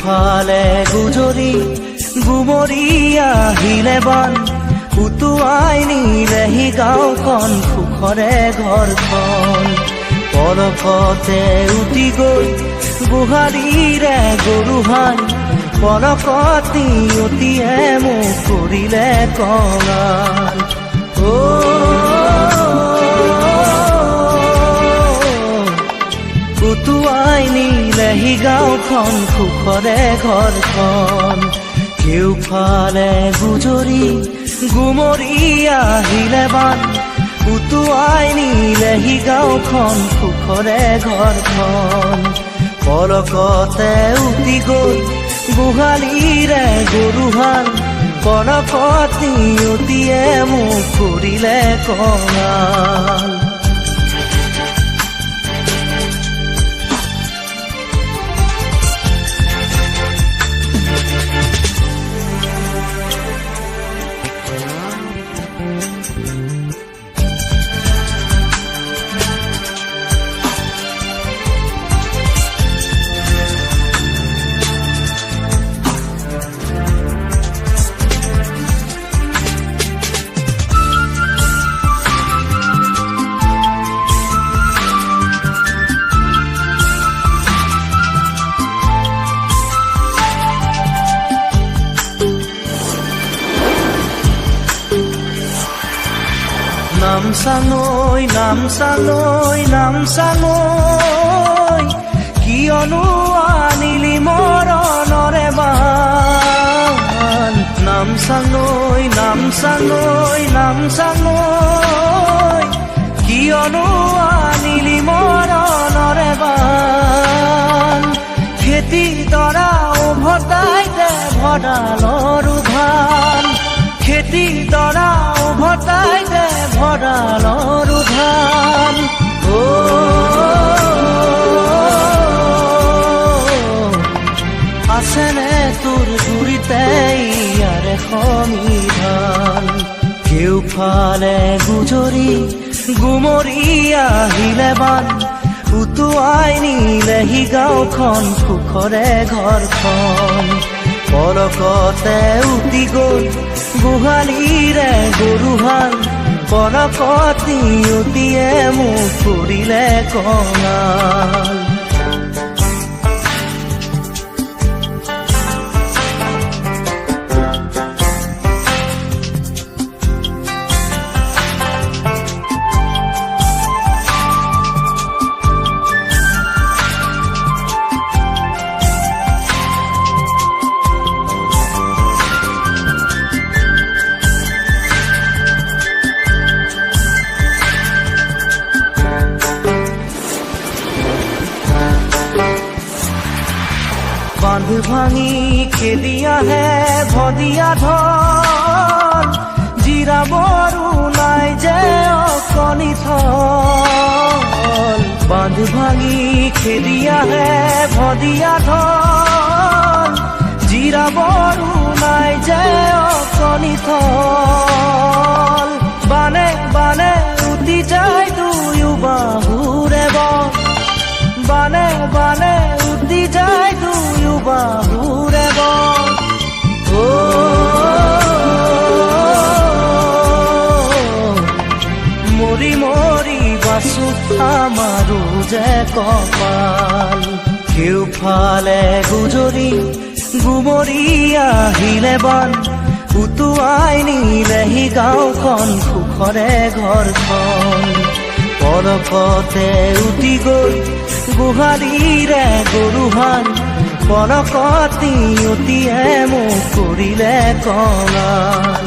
কেউফালে গুজৰি গুমৰি আহিলে বান উটুৱাই নিলেহি গাঁওখন সুখৰে ঘৰখন পলকতে উটি গৈ গোহালিৰে গৰুহাল পলকতি অতিয়ে মোক কৰিলে কঙাল উটুৱাই নিলেহি গাঁওখন সুখৰে ঘৰখন কেউফালে গুজৰি গুমৰি আহিলে বান উটুৱাই নিলেহি গাঁওখন সুখৰে ঘৰখন পলকতে উটি গৈ গোহালিৰে গৰুহাল পলকতি অতিয়ে মোক কৰিলে কঙাল নামচাঙৈ কিয়নো আনিলি মৰণৰে বান নামচাঙৈ কিয়নো আনিলি মৰণৰে বান খেতি দৰা উভতাই দে ভঁৰালৰ ধান খেতি দৰা উভতাই দে ভঁৰালৰ ধান আছেনে তোৰ গুৰিতে ইয়াৰে সমিধান কেউফালে গুজৰি গুমৰি আহিলে বান উটুৱাই নিলেহি গাঁওখন সুখৰে ঘৰখন পলকতে উটি গৈ গোহালিৰে গৰুহাল পলকতি অতিয়ে মোক কৰিলে কঙাল বান্ধ ভাঙি খেদি আহে ভদিয়া ধন জিৰাবৰো নাই যে অকণি থল বান্ধ ভাঙি খেদি আহে ভদিয়া ধন জিৰাবৰো নাই যে অকণি থল বানে বানে উটি যায় দুয়ো বাহুৰে বন বানে বানে উটি যায় দুয়ো বাহুৰে বন মৰি মৰি বাচো আমাৰো যে কপাল কেউফালে গুজৰি গুমৰি আহিলে বান উটুৱাই নিলেহি গাঁওখন সুখৰে ঘৰখন পলকতে উটি গৈ গোহালিৰে গৰুহাল পলকতি অতিয়ে মোক কৰিলে কঙাল